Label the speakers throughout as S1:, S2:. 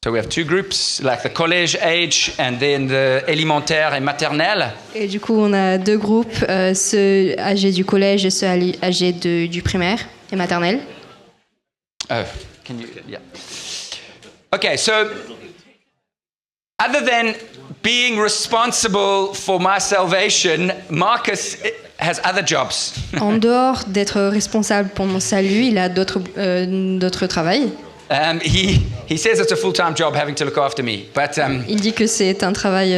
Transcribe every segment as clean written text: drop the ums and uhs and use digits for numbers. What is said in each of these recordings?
S1: So we have two groups, like the college age and then the élémentaire et maternelle.
S2: Et du coup, on a deux groupes, ceux âgés du collège et ceux âgés du primaire et maternelle.
S1: Oh, can you? Yeah. Okay, so other than being responsible for my salvation, Marcus has other jobs.
S2: En dehors d'être responsable pour mon salut, il a d'autres travails.
S1: He says it's a full-time job having to look after me, but
S2: Il dit que c'est un travail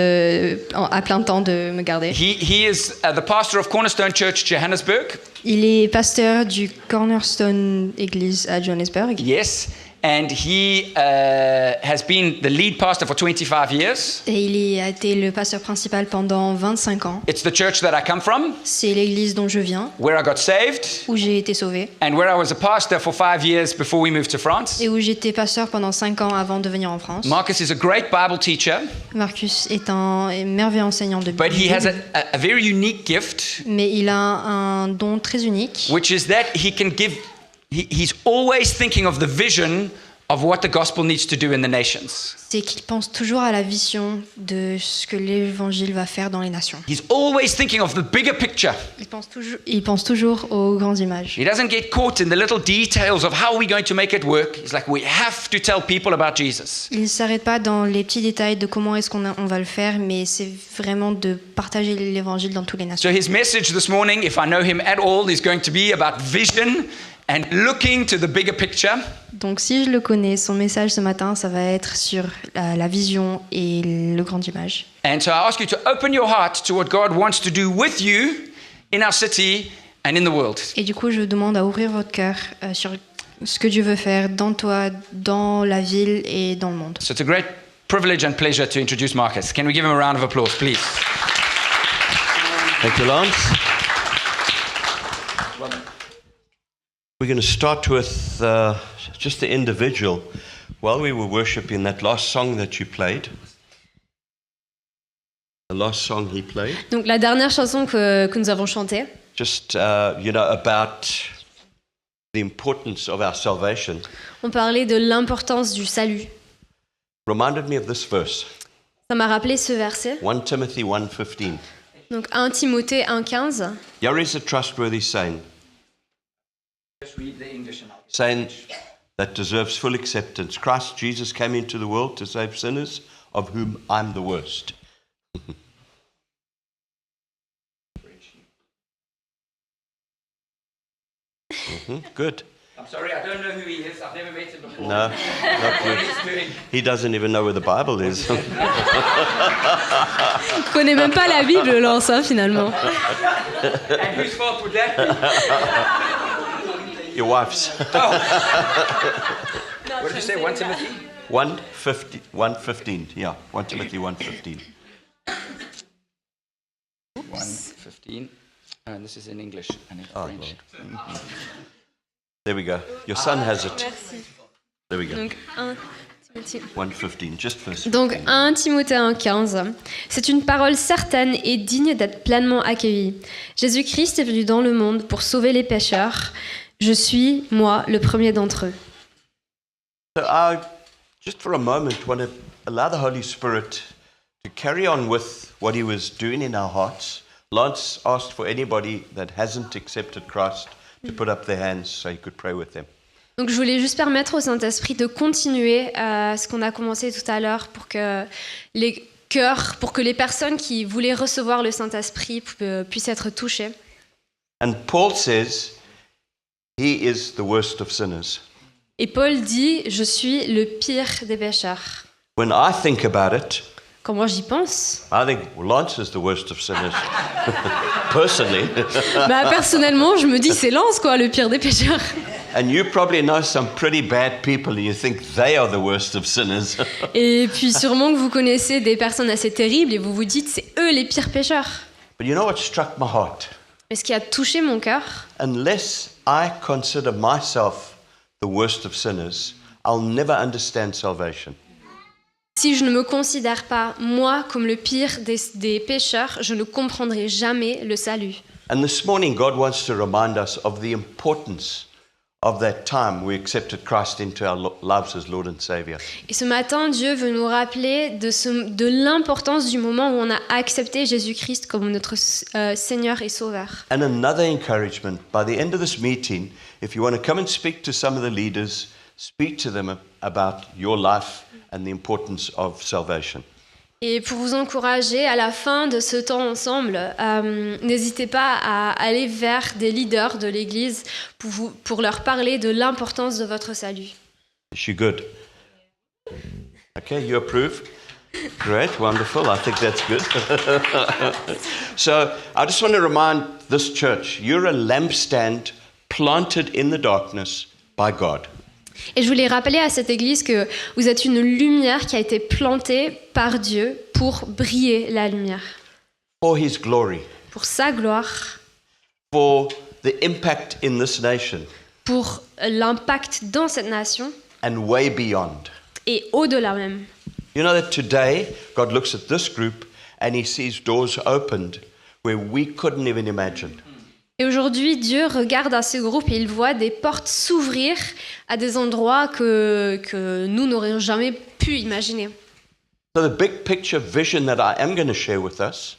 S2: à plein temps de me garder.
S1: he is the pastor of Cornerstone Church, Johannesburg.
S2: Il est pasteur du Cornerstone Église à Johannesburg.
S1: Yes, and he has been the lead pastor for 25 years.
S2: Et il a été le pasteur principal pendant 25 ans.
S1: It's the church that I come from,
S2: C'est l'église dont je viens,
S1: where I got saved,
S2: où j'ai été sauvé,
S1: and where I was a pastor for 5 years before we moved to France.
S2: et où j'étais pasteur pendant 5 ans avant de venir en France.
S1: Marcus is a great Bible teacher,
S2: Marcus est un merveilleux enseignant de
S1: but he
S2: Bible,
S1: has a very unique gift,
S2: mais il a un don très unique,
S1: which is that he can give, he's always thinking of the vision of what the gospel needs to do in the nations.
S2: c'est qu'il pense toujours à la vision de ce que l'évangile va faire dans les nations.
S1: He's always thinking of the bigger picture.
S2: Il pense toujours aux grandes images.
S1: He doesn't get caught in the little details of how we're going to make it work. He's like, we have to tell people about Jesus.
S2: Il ne s'arrête pas dans les petits détails de comment est-ce qu'on va le faire, mais c'est vraiment de partager l'évangile dans toutes les nations.
S1: So his message this morning, if I know him at all, is going to be about vision and looking to the bigger picture.
S2: Donc si je le connais, son message ce matin, ça va être sur la vision et le grand image.
S1: And so I ask you to open your heart to what God wants to do with you in our city and in the world.
S2: Et du coup, je vous demande à ouvrir votre cœur sur ce que Dieu veut faire dans toi, dans la ville et dans le monde.
S1: So it's a great privilege and pleasure to introduce Marcus. Can we give him a round of applause, please?
S3: Thank you, Lance. We're going to start with just the individual. While we were worshiping, that last song that you played, the last song he played,
S4: Donc la dernière chanson que nous avons chantée,
S3: just, about the importance of our salvation,
S4: on parlait de l'importance du salut.
S3: reminded me of this verse,
S4: Ça m'a rappelé ce verset.
S3: 1 Timothy 1:15.
S4: Donc 1 Timothée 1,15.
S3: Here is a trustworthy saying,
S1: Just read the English and
S3: saying that deserves full acceptance. Christ Jesus came into the world to save sinners, of whom I'm the worst. Good.
S1: I'm sorry, I don't know who he is. I've never met him before.
S3: No, not good.
S1: He's doing.
S3: He doesn't even know where the Bible is.
S4: On connaît même pas la Bible, Lance, hein, finalement.
S1: And whose fault would that be?
S3: Your wife's.
S1: What did you say, 1 Timothy?
S3: 1:15. Yeah, 1 Timothy 1:15.
S1: 1:15. And this is in English and in French.
S3: There we go. Your son has it. There we go.
S4: Donc 1 Timothée.
S3: 1:15. Just first.
S4: Donc 1 Timothée 1,15. C'est une parole certaine et digne d'être pleinement accueillie. Jésus-Christ est venu dans le monde pour sauver les pécheurs. Je suis, moi, le premier d'entre eux.
S3: So I, just for a moment, want to allow the Holy Spirit to carry on with what He was doing in our hearts. Lance asked for anybody that hasn't accepted Christ to put up their hands so he could pray with them.
S4: Donc je voulais juste permettre au Saint-Esprit de continuer ce qu'on a commencé tout à l'heure pour que les cœurs, pour que les personnes qui voulaient recevoir le Saint-Esprit puissent être touchées.
S3: And Paul says he is the worst of sinners.
S4: Et Paul dit, je suis le pire des pécheurs.
S3: When I think about it,
S4: Quand moi j'y pense,
S3: I think Lance is the worst of sinners. Personally.
S4: personnellement, je me dis c'est Lance quoi, le pire des pécheurs.
S3: And you probably know some pretty bad people and you think they are the worst of sinners.
S4: Et puis sûrement que vous connaissez des personnes assez terribles et vous vous dites c'est eux les pires pécheurs.
S3: But you know what struck my heart?
S4: Mais ce qui a touché mon cœur,
S3: Unless I consider myself the worst of sinners, I'll never understand salvation.
S4: si je ne me considère pas moi comme le pire des pécheurs, je ne comprendrai jamais le salut.
S3: And this morning, God wants to remind us of the importance of that time we accepted Christ into our lives as Lord and Savior.
S4: Et ce matin, Dieu veut nous rappeler de l'importance du moment où on a accepté Jésus-Christ comme notre Seigneur et Sauveur.
S3: And another encouragement, by the end of this meeting, if you want to come and speak to some of the leaders, speak to them about your life and the importance of salvation.
S4: Et pour vous encourager, à la fin de ce temps ensemble, n'hésitez pas à aller vers des leaders de l'Église pour leur parler de l'importance de votre salut.
S3: Is she good? Okay, you approve? Great, wonderful. I think that's good. So I just want to remind this church, you're a lampstand planted in the darkness by God.
S4: Et je voulais rappeler à cette Église que vous êtes une lumière qui a été plantée par Dieu pour briller la lumière,
S3: For His glory,
S4: pour sa gloire,
S3: for the impact in this nation,
S4: pour l'impact dans cette nation
S3: and way beyond.
S4: et au-delà même.
S3: You know that today, God looks at this group and He sees doors opened where we couldn't even imagine.
S4: Et aujourd'hui, Dieu regarde à ce groupe et il voit des portes s'ouvrir à des endroits que nous n'aurions jamais pu imaginer.
S3: So the big picture vision that I am going to share with us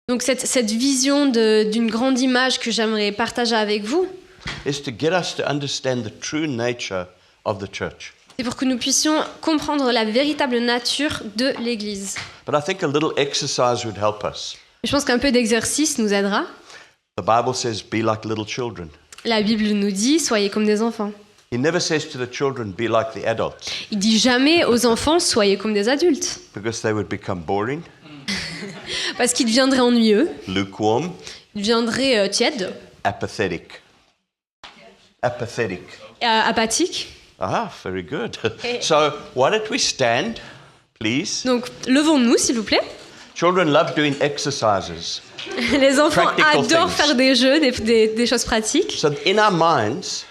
S4: Donc cette vision d'une grande image que j'aimerais partager avec vous,
S3: is to get us to understand the true nature of the church.
S4: c'est pour que nous puissions comprendre la véritable nature de l'Église.
S3: But I think a little exercise would help us.
S4: Je pense qu'un peu d'exercice nous aidera.
S3: The Bible says, be like little children.
S4: La Bible nous dit, soyez comme des enfants.
S3: He never says to the children, be like the adults,
S4: Il dit jamais aux enfants, soyez comme des adultes,
S3: because they would become boring,
S4: parce qu'ils deviendraient ennuyeux,
S3: lukewarm,
S4: ils deviendraient tièdes,
S3: apathetic. Apathetic.
S4: apathiques.
S3: Ah, very good. So why don't we stand, please?
S4: Donc, levons-nous, s'il vous plaît.
S3: Children love doing exercises.
S4: Les enfants
S3: Practical
S4: adorent
S3: things.
S4: faire des jeux, des choses pratiques.
S3: So in our minds,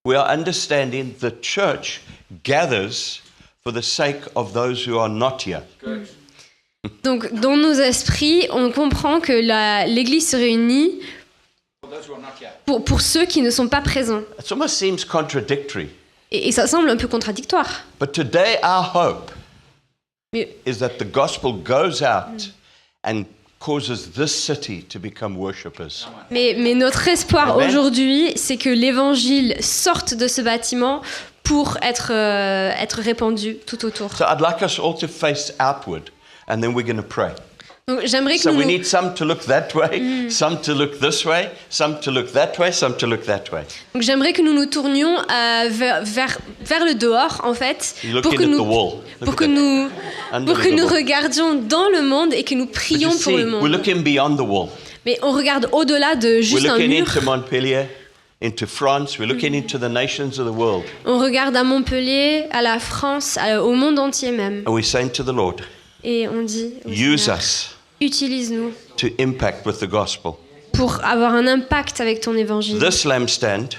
S3: we are understanding the church gathers for the sake of those who are not here.
S4: Donc, dans nos esprits, on comprend que l'Église se réunit pour ceux qui ne sont pas présents.
S3: It almost seems contradictory.
S4: Et ça semble un peu contradictoire.
S3: But today our hope
S4: Mais,
S3: is that the gospel goes out and causes this city to become worshippers.
S4: mais notre espoir
S3: Amen.
S4: aujourd'hui, c'est que l'Évangile sorte de ce bâtiment pour être répandu tout autour.
S3: So I'd like us all to face outward, and then we're going to pray.
S4: Donc, j'aimerais que
S3: So we
S4: nous...
S3: need some to look that way, some to look this way, some to look that way, some to look that way.
S4: Donc j'aimerais que nous nous tournions vers le dehors, en fait,
S3: You're
S4: pour
S3: looking
S4: que
S3: at
S4: nous,
S3: the wall. Look
S4: pour
S3: at
S4: que
S3: that.
S4: nous,
S3: Under
S4: pour que
S3: the
S4: nous
S3: wall.
S4: regardions dans le monde et que nous
S3: But
S4: prions
S3: you
S4: pour le
S3: see, we're
S4: monde.
S3: looking beyond the wall.
S4: Mais on regarde au-delà de
S3: We're
S4: juste un
S3: looking
S4: mur.
S3: into Montpellier, into France. We're looking into the nations of the world.
S4: On regarde à Montpellier, à la France, au monde entier même.
S3: And we're saying to the Lord,
S4: Et on dit, au
S3: use
S4: Seigneur,
S3: us
S4: utilise-nous
S3: to impact with the gospel.
S4: pour avoir un impact avec ton évangile.
S3: This lampstand,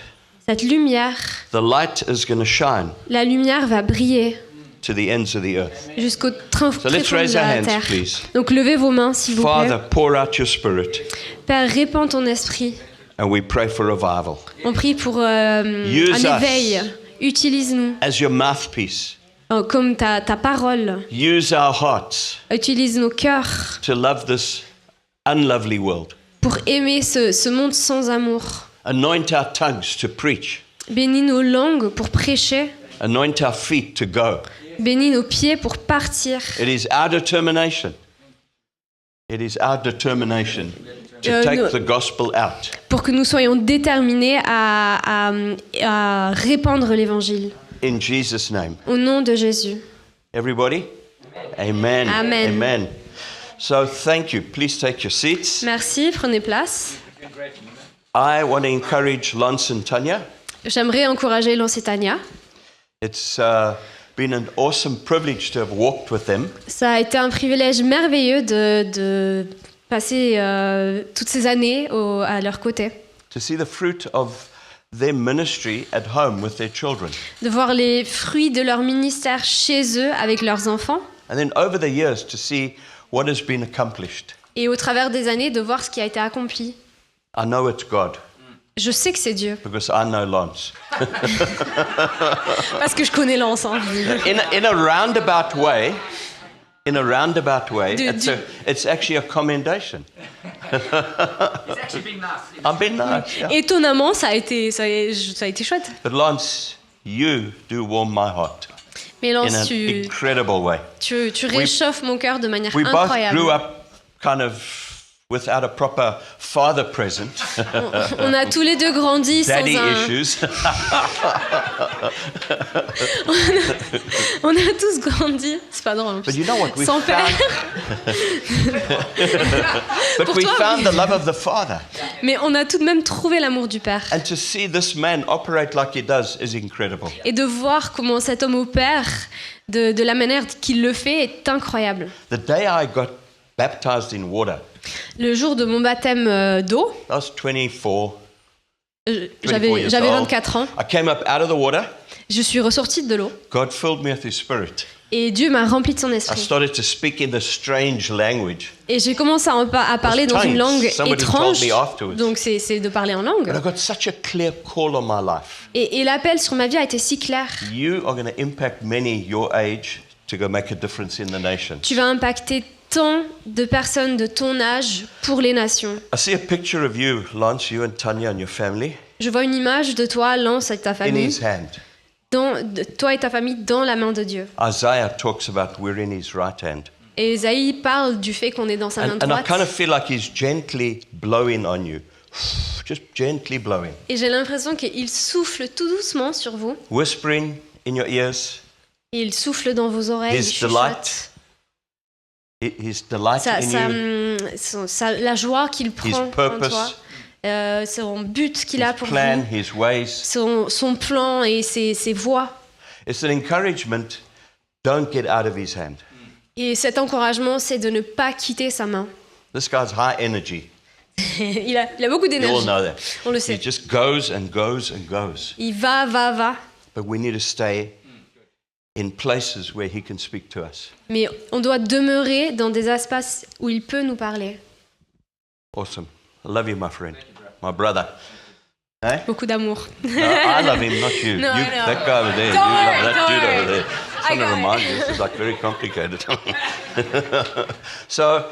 S4: Cette lumière,
S3: the light is going to shine
S4: la lumière va briller
S3: to the ends of the earth.
S4: jusqu'au
S3: So let's
S4: tréfonds
S3: raise
S4: de
S3: our
S4: la
S3: hands,
S4: terre.
S3: please.
S4: Donc levez vos mains, s'il vous plaît.
S3: Father, pour out your spirit,
S4: Père, répands ton esprit.
S3: and we pray for revival.
S4: On prie pour un
S3: Use us.
S4: éveil. Utilise-nous
S3: As your mouthpiece,
S4: comme ta parole.
S3: use our hearts
S4: Utilise nos cœurs
S3: to love this unlovely world.
S4: pour aimer ce monde sans amour.
S3: Anoint our tongues to preach.
S4: Bénis nos langues pour prêcher.
S3: Anoint our feet to go.
S4: Bénis nos pieds pour partir.
S3: It is our determination. It is our determination to take
S4: no.
S3: the gospel out.
S4: Pour que nous soyons déterminés à répandre l'évangile.
S3: In Jesus' name.
S4: Au nom de Jésus.
S3: Everybody? Amen.
S4: Amen.
S3: Amen. So thank you. Please take your seats.
S4: Merci, prenez place.
S3: I want to encourage Lance and Tanya.
S4: J'aimerais encourager Lance et Tania.
S3: It's been an awesome privilege to have walked with them.
S4: Ça a été un privilège merveilleux de passer toutes ces années à leur côté.
S3: To see the fruit of their ministry at home with their children.
S4: De voir les fruits de leur ministère chez eux avec leurs enfants.
S3: And then over the years to see what has been accomplished.
S4: Et au travers des années, de voir ce qui a été accompli.
S3: I know it's God.
S4: Je sais que c'est Dieu,
S3: because I know Lance.
S4: parce que je connais Lance. Hein.
S3: In a roundabout way,
S4: Du-
S3: it's actually a commendation.
S1: It's actually been nice.
S3: I'm being nice. Yeah.
S4: Étonnamment, ça a été chouette.
S3: But Lance, you do warm my heart
S4: Mais
S3: in
S4: Lance,
S3: an
S4: tu
S3: incredible way.
S4: réchauffes mon cœur de manière
S3: We both
S4: incroyable.
S3: grew up kind of without a proper father present,
S4: On a tous les deux grandi sans
S3: daddy
S4: un...
S3: issues.
S4: On a tous grandi, c'est pas drôle. en plus.
S3: But you know what? We
S4: Sans père.
S3: But
S4: Pour
S3: we
S4: toi,
S3: found
S4: oui.
S3: the love of the Father.
S4: Mais on a tout de même trouvé l'amour du Père.
S3: And to see this man operate like he does is incredible.
S4: Et de voir comment cet homme opère de la manière qu'il le fait est incroyable.
S3: The day I got baptized in water,
S4: Le jour de mon baptême d'eau,
S3: I was 24
S4: j'avais
S3: years
S4: 24 ans,
S3: I came up out of the water.
S4: je suis ressortie de l'eau
S3: God filled me with His Spirit.
S4: et Dieu m'a rempli de son
S3: I
S4: esprit.
S3: started to speak in this strange language.
S4: Et j'ai commencé à parler dans une langue
S3: Somebody
S4: étrange,
S3: told me afterwards.
S4: donc c'est de parler en
S3: But I
S4: langue.
S3: got such a clear call on my life.
S4: Et l'appel sur ma vie a été si clair.
S3: You are going to impact many your age to go make a difference in the nations.
S4: Tu vas impacter tant de personnes de ton âge pour les nations.
S3: I see a picture of you, Lance, you and Tanya and your family,
S4: Je vois une image de toi, Lance, avec ta
S3: in
S4: famille,
S3: His hand.
S4: de toi et ta famille dans la main de Dieu.
S3: Isaiah talks about we're in His right hand.
S4: Et Esaïe parle du fait qu'on est dans sa main
S3: And I
S4: droite.
S3: kind of feel like He's gently blowing on you. Just gently blowing.
S4: Et j'ai l'impression qu'il souffle tout doucement sur vous.
S3: Whispering in your ears.
S4: Et il souffle dans vos oreilles.
S3: His
S4: il chuchote.
S3: delight. His delight in you.
S4: La joie qu'il prend en toi.
S3: purpose.
S4: Son but qu'il a
S3: His
S4: pour
S3: plan,
S4: vous.
S3: His ways.
S4: Son plan et ses voies.
S3: It's an encouragement. Don't get out of His hand.
S4: Et cet encouragement, c'est de ne pas quitter sa main.
S3: This guy's high energy.
S4: il a beaucoup
S3: You all
S4: d'énergie.
S3: know that.
S4: On le
S3: He
S4: sait.
S3: just goes and goes and goes.
S4: Il va.
S3: But we need to stay in places where He can speak to us.
S4: Mais on doit demeurer dans des espaces où il peut nous parler.
S3: Awesome. I love you, my friend, my brother. Eh?
S4: Beaucoup d'amour.
S3: No, I love him, not you.
S4: No,
S3: You-
S4: I know.
S3: that guy over there.
S4: Don't
S3: you
S4: worry,
S3: love that
S4: don't
S3: dude
S4: worry.
S3: over there.
S4: I
S3: Trying to
S4: got it.
S3: remind you, this is like very complicated. So,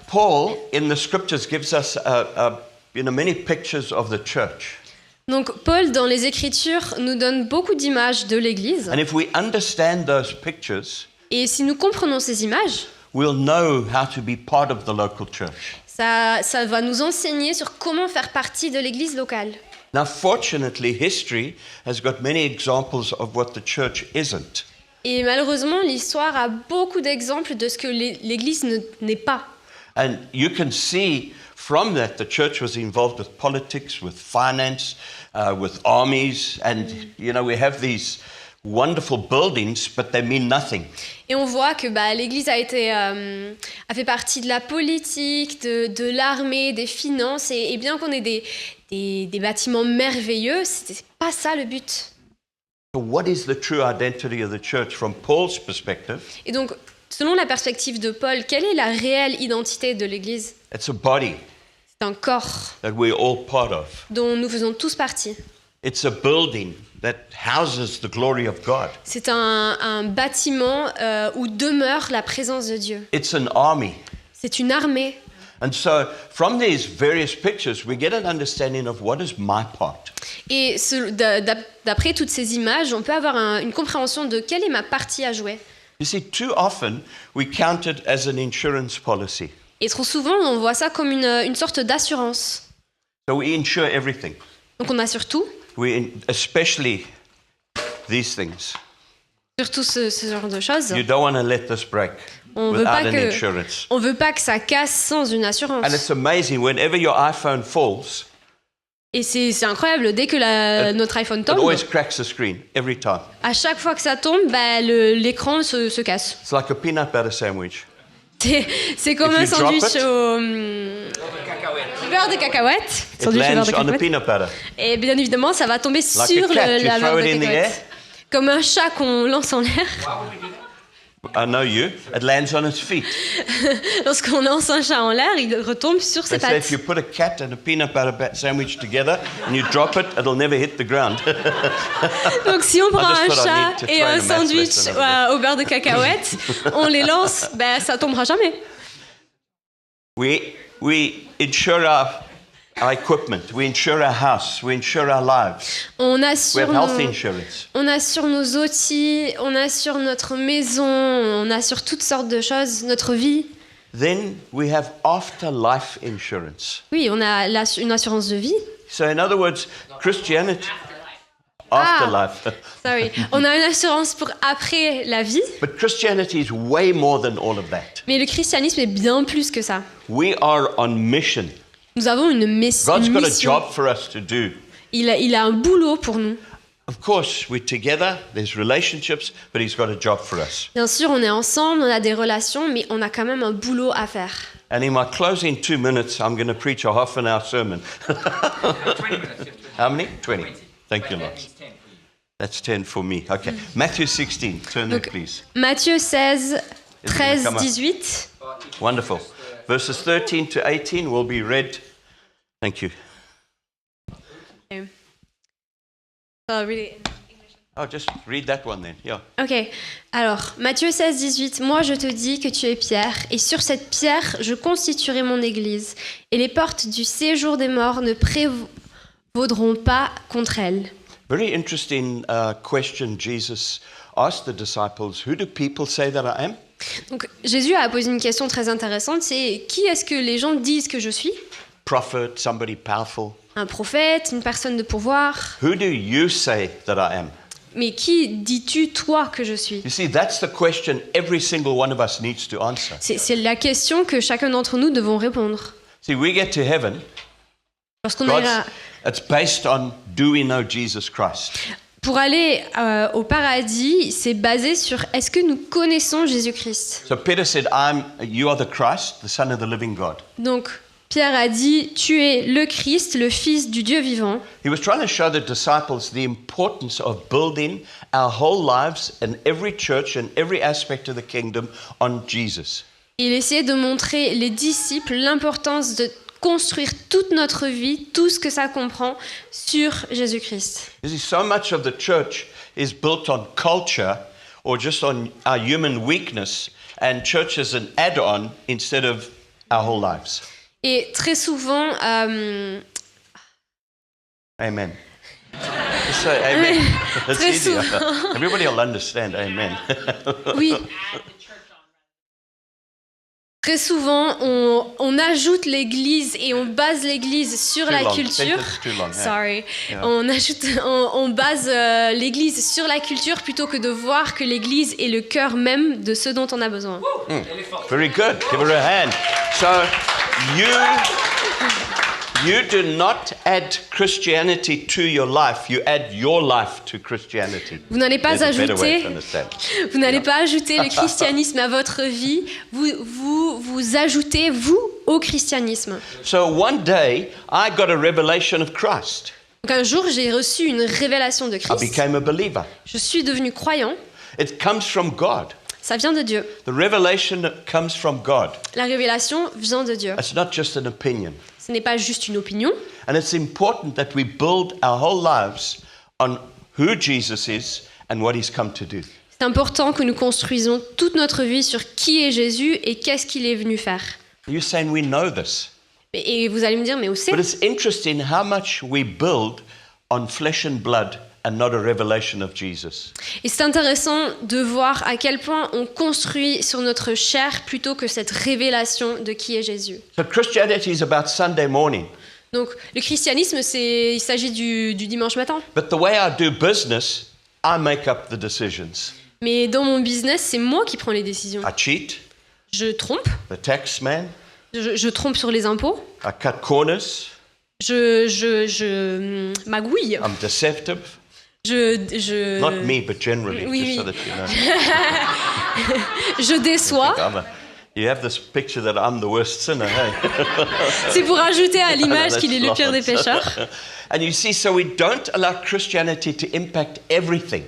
S3: Paul in the scriptures gives us, many pictures of the church.
S4: Donc Paul, dans les Écritures, nous donne beaucoup d'images de l'Église.
S3: And if we understand those pictures,
S4: Et si nous comprenons ces images,
S3: we'll know how to be part of the local church.
S4: ça va nous enseigner sur comment faire partie de l'Église locale.
S3: Now, fortunately, history has got many examples of what the church isn't.
S4: Et malheureusement, l'histoire a beaucoup d'exemples de ce que l'Église n'est pas.
S3: And you can see from that the church was involved with politics, with finance, with armies, and we have these wonderful buildings, but they mean nothing.
S4: Et on voit que l'Église a fait partie de la politique, de l'armée, des finances, et bien qu'on ait des bâtiments merveilleux, c'est pas ça le but.
S3: So what is the true identity of the church from Paul's perspective?
S4: Et donc, selon la perspective de Paul, quelle est la réelle identité de l'Église?
S3: It's a body
S4: C'est un corps
S3: that we're all part of.
S4: dont nous faisons tous partie.
S3: It's a building that houses the glory of God.
S4: C'est un bâtiment où demeure la présence de Dieu.
S3: It's an army.
S4: C'est une armée.
S3: And so from these various pictures, we get an understanding of what is my part.
S4: Et d'après toutes ces images, on peut avoir une compréhension de quelle est ma partie à jouer.
S3: You see, too often we count it as an insurance policy.
S4: Et trop souvent, on voit ça comme une sorte d'assurance.
S3: So we insure everything.
S4: Donc on assure tout,
S3: Especially these things.
S4: surtout ce genre de choses.
S3: You don't want to let this break
S4: On veut
S3: without
S4: pas
S3: an
S4: que
S3: insurance.
S4: on veut pas que ça casse sans une assurance.
S3: And it's amazing, whenever your iPhone falls,
S4: Et c'est incroyable, dès que notre iPhone
S3: it
S4: tombe,
S3: always cracks the screen, every time.
S4: à chaque fois que ça tombe, l'écran se casse.
S3: It's like a peanut butter sandwich.
S4: C'est comme
S3: If
S4: un
S3: you drop
S4: sandwich
S3: it,
S4: au beurre de cacahuète.
S3: It
S4: Sandwich au beurre
S3: lands
S4: de
S3: on the
S4: cacahuète.
S3: peanut butter.
S4: Et bien évidemment, ça va tomber
S3: Like
S4: sur
S3: a cat, you
S4: la
S3: throw
S4: beurre de
S3: it in the
S4: cacahuète. Comme un chat qu'on lance en l'air.
S3: I know you. It lands on its feet.
S4: Lorsqu'on lance un chat en l'air, il retombe sur ses
S3: They say if
S4: pattes.
S3: you put a cat and a peanut butter sandwich together and you drop it, it'll never hit the ground.
S4: Donc si on prend
S3: I just
S4: un
S3: thought I need
S4: chat
S3: to
S4: et
S3: throw in
S4: un
S3: a math
S4: sandwich
S3: lesson over
S4: au beurre de cacahuète, on les lance, ben ça tombera jamais.
S3: We insure our equipment. We insure our house. We insure our lives.
S4: On
S3: We
S4: assure,
S3: have health
S4: nos,
S3: insurance.
S4: on assure nos outils, on assure notre maison, on assure toutes sortes de choses, notre vie.
S3: Then we have afterlife insurance.
S4: Oui, on a une assurance de vie.
S3: So in other words, Christianity, afterlife.
S4: Sorry. On a une assurance pour après la vie,
S3: But Christianity is way more than all of that.
S4: mais le christianisme est bien plus que ça.
S3: We are on mission.
S4: Nous avons une
S3: God's got a
S4: mission.
S3: job for us to do.
S4: Il a un boulot pour nous.
S3: Of course, we're together, there's relationships, but He's got a job for us.
S4: Bien sûr, on est ensemble, on a des relations, mais on a quand même un boulot à faire.
S3: And in my closing 2 minutes, I'm going to preach a half an hour sermon.
S1: 20 minutes.
S3: How many? 20. Thank you, Lord. That's 10 for me. Okay. Matthew 16. Turn there,
S4: Donc,
S3: please.
S4: Matthieu 16,
S3: Is it
S4: 13,
S3: gonna come up?
S4: 18.
S3: Wonderful. Verses 13 to 18 will be read. Thank you. Oh, just read that one then. Yeah.
S4: Ok, alors, Matthieu 16, 18. Moi, je te dis que tu es Pierre, et sur cette pierre, je constituerai mon église, et les portes du séjour des morts ne prévaudront pas contre elle.
S3: Very interesting question Jesus asked the disciples. Who do people say that I am?
S4: Donc, Jésus a posé une question très intéressante, c'est qui est-ce que les gens disent que je suis?
S3: Prophet, somebody powerful.
S4: Un prophète, une personne de pouvoir.
S3: Who do you say that I am?
S4: Mais qui dis-tu, toi, que je suis?
S3: You see, that's the question every single one of us needs to answer.
S4: C'est la question que chacun d'entre nous devons répondre.
S3: See, we get to heaven.
S4: Lorsqu'on
S3: God's,
S4: ira
S3: it's based on do we know Jesus Christ?
S4: pour aller au paradis, c'est basé sur est-ce que nous connaissons Jésus-Christ?
S3: So Peter said, you are the Christ, the Son of the living God.
S4: Donc Pierre a dit, tu es le Christ, le Fils du Dieu vivant.
S3: He was trying to show the disciples the importance of building our whole lives and every church and every aspect of the kingdom on Jesus.
S4: Il essayait de montrer les disciples l'importance de construire toute notre vie, tout ce que ça comprend, sur Jésus-Christ.
S3: You see, so much of the church is built on culture or just on our human weakness, and church is an add-on instead of our whole lives.
S4: Et très souvent,
S3: Amen. Just say amen. It's
S4: Très
S3: easier.
S4: souvent.
S3: Everybody will understand amen.
S4: oui. Très souvent, on ajoute l'Église et on base l'Église sur
S3: Too
S4: la
S3: long.
S4: culture.
S3: Sentence too long, yeah.
S4: Sorry.
S3: Yeah.
S4: On base l'Église sur la culture plutôt que de voir que l'Église est le cœur même de ce dont on a besoin.
S3: Very good. Give her a hand. So you do not add Christianity to your life. You add your life to Christianity.
S4: Vous n'allez pas
S3: There's a better way
S4: ajouter,
S3: to understand.
S4: vous n'allez pas ajouter le christianisme à votre vie. Vous ajoutez vous au christianisme.
S3: So one day I got a revelation of Christ.
S4: Donc un jour, j'ai reçu une révélation de
S3: I
S4: Christ.
S3: became a believer.
S4: Je suis devenu croyant.
S3: It comes from God.
S4: Ça vient de Dieu.
S3: The revelation comes from God.
S4: La révélation vient de Dieu.
S3: It's not just an opinion.
S4: Ce n'est pas juste une opinion.
S3: And it's important that we build our whole lives on who Jesus is and what he's come to do.
S4: C'est important que nous construisons toute notre vie sur qui est Jésus et qu'est-ce qu'il est venu faire.
S3: You're saying we know this.
S4: Et vous allez me dire, mais où c'est?
S3: But it's interesting how much we build on flesh and blood and not a revelation of Jesus.
S4: Et c'est intéressant de voir à quel point on construit sur notre chair plutôt que cette révélation de qui est Jésus.
S3: So Christianity is about Sunday morning.
S4: Donc le christianisme, il s'agit du dimanche matin.
S3: But the way I do business, I make up the decisions.
S4: Mais dans mon business, c'est moi qui prends les décisions.
S3: I cheat,
S4: Je trompe,
S3: the tax man.
S4: je trompe sur les impôts,
S3: I cut corners.
S4: je magouille,
S3: I'm deceptive.
S4: je
S3: Not me, but generally,
S4: Oui,
S3: just so
S4: oui.
S3: that you know.
S4: je déçois.
S3: You have this picture that I'm the worst sinner, hey?
S4: C'est pour ajouter à l'image
S3: That's
S4: qu'il est le pire des
S3: lots.
S4: pécheurs.
S3: And you see, so we don't allow Christianity to impact everything.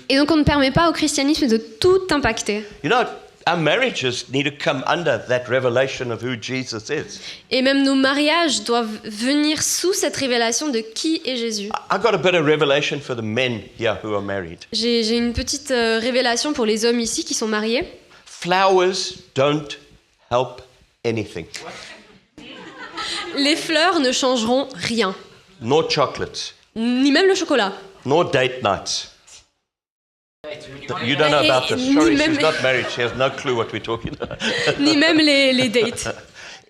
S4: Et donc on ne permet pas au christianisme de tout impacter.
S3: You know, our marriages need to come under that revelation of who Jesus is.
S4: Et même nos mariages doivent venir sous cette révélation de qui est Jésus.
S3: I got a bit of revelation for the men here who are married.
S4: J'ai une petite révélation pour les hommes ici qui sont mariés.
S3: Flowers don't help anything,
S4: Les fleurs ne changeront rien,
S3: nor chocolates,
S4: ni même le chocolat.
S3: nor date nights. You don't know about this.
S4: Ni
S3: Sorry,
S4: même-
S3: she's not married. She has no clue what we're talking about.
S4: Ni même les dates.